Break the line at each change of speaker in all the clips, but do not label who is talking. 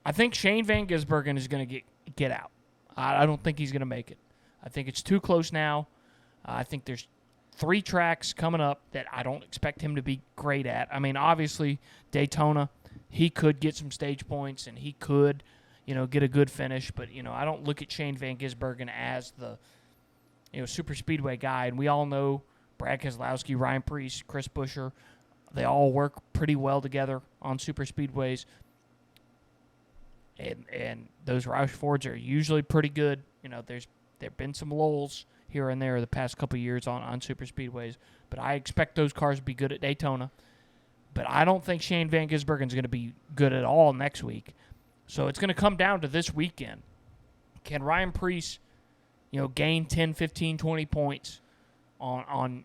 I think Shane van Gisbergen is going to get out. I don't think he's going to make it. I think it's too close now. I think there's 3 tracks coming up that I don't expect him to be great at. I mean, obviously, Daytona, he could get some stage points, and he could, get a good finish. But, I don't look at Shane van Gisbergen as the, super speedway guy. And we all know Brad Keselowski, Ryan Preece, Chris Buescher, they all work pretty well together on super speedways. And those Roush Fords are usually pretty good. There've been some lulls here and there the past couple of years on super speedways, but I expect those cars to be good at Daytona. But I don't think Shane van Gisbergen is going to be good at all next week. So it's going to come down to this weekend. Can Ryan Preece, gain 10, 15, 20 points on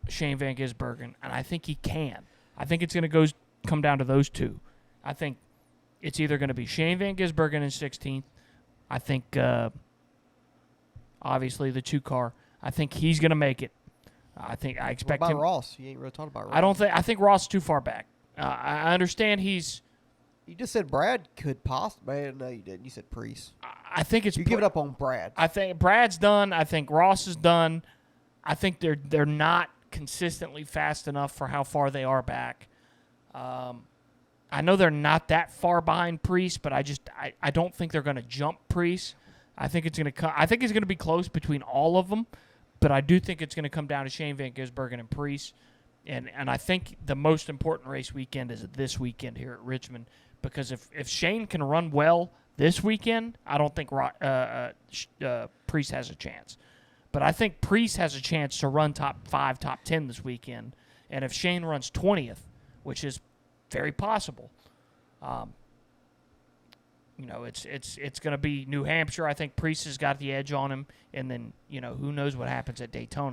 Shane van Gisbergen? And I think he can. I think it's going to come down to those two. I think it's either going to be Shane van Gisbergen in 16th. I think, obviously, the 2-car. I think he's going to make it. I expect
what about
him.
Ross? You ain't really talking about Ross.
I think Ross is too far back. I understand he's.
You just said Brad could possibly. Man, no, you didn't. You said Preece.
I think it's.
You give it up on Brad.
I think Brad's done. I think Ross is done. I think they're not consistently fast enough for how far they are back. I know they're not that far behind Preece, but I don't think they're going to jump Preece. I think it's going to be close between all of them, but I do think it's going to come down to Shane van Gisbergen and Preece, and I think the most important race weekend is this weekend here at Richmond, because if Shane can run well this weekend, I don't think Preece has a chance, but I think Preece has a chance to run top 5, top 10 this weekend, and if Shane runs 20th, which is very possible. It's going to be New Hampshire. I think Preece has got the edge on him, and then who knows what happens at Daytona.